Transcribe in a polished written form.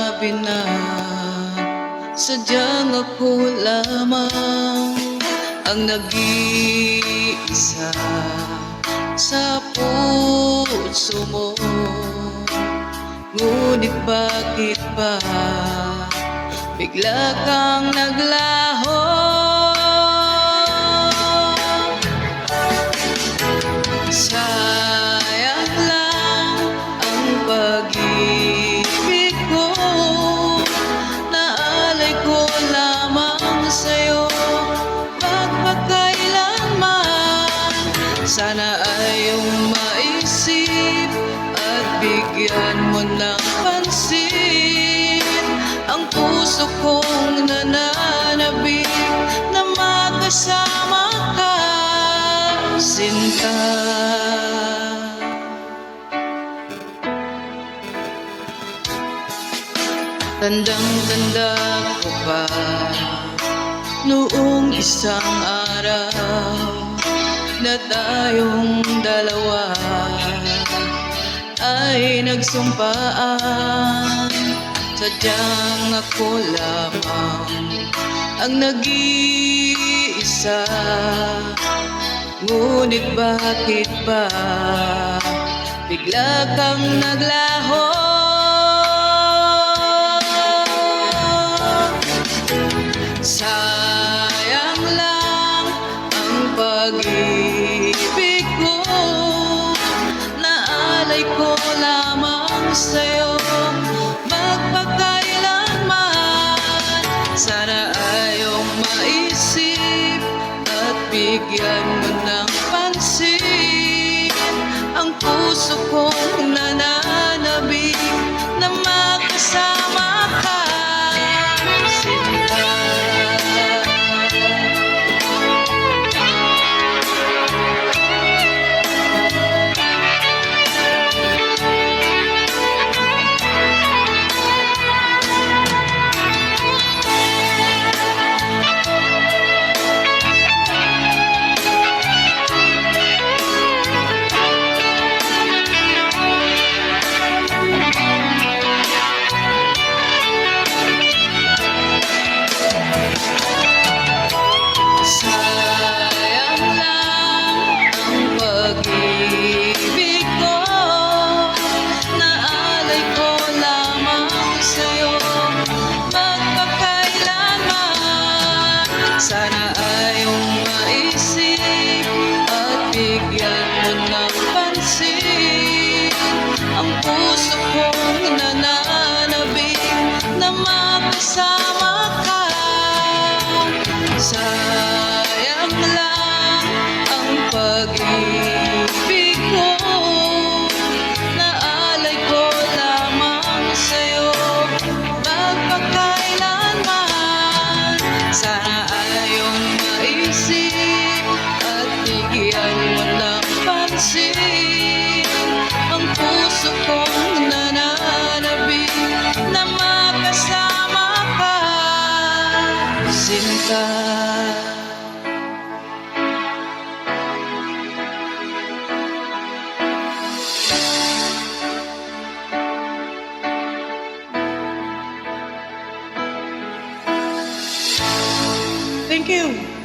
sinabi na sadyang ako lamang ang nag-iisa sa puso mo. Ngunit bakit ba bigla kang naglaho? Sayang lang ang pag-ibig ko, naalay ko lamang sa'yo pagpakailanman. Sana ay iyong maisip at bigyan mo ng pansin ang puso kong nananabik na makasama ka, Sinta. Tandang-tanda ko pa noong isang araw na tayong dalawa ay nagsumpaan. Sadyang ako lamang ang nag-iisa. Ngunit bakit ba bigla kang naglaho? Sayang lang ang pag-ibig ko, naalay ko lamang sa'yo magpakailanman. Sana ay iyong maisip at bigyan mo ng pansin ang puso kong nananabik na makasama ka, Sinta. Sana ay iyong maisip at bigyan mo ng pansin ang puso kong nananabik na makasama ka. Sayang lang ang pag-ibig ko, naalay ko lamang sa'yo magpakailanman. Sana at bigyan mo ng pansin ang puso kong nananabik na makasama ka, Sinta. Thank you.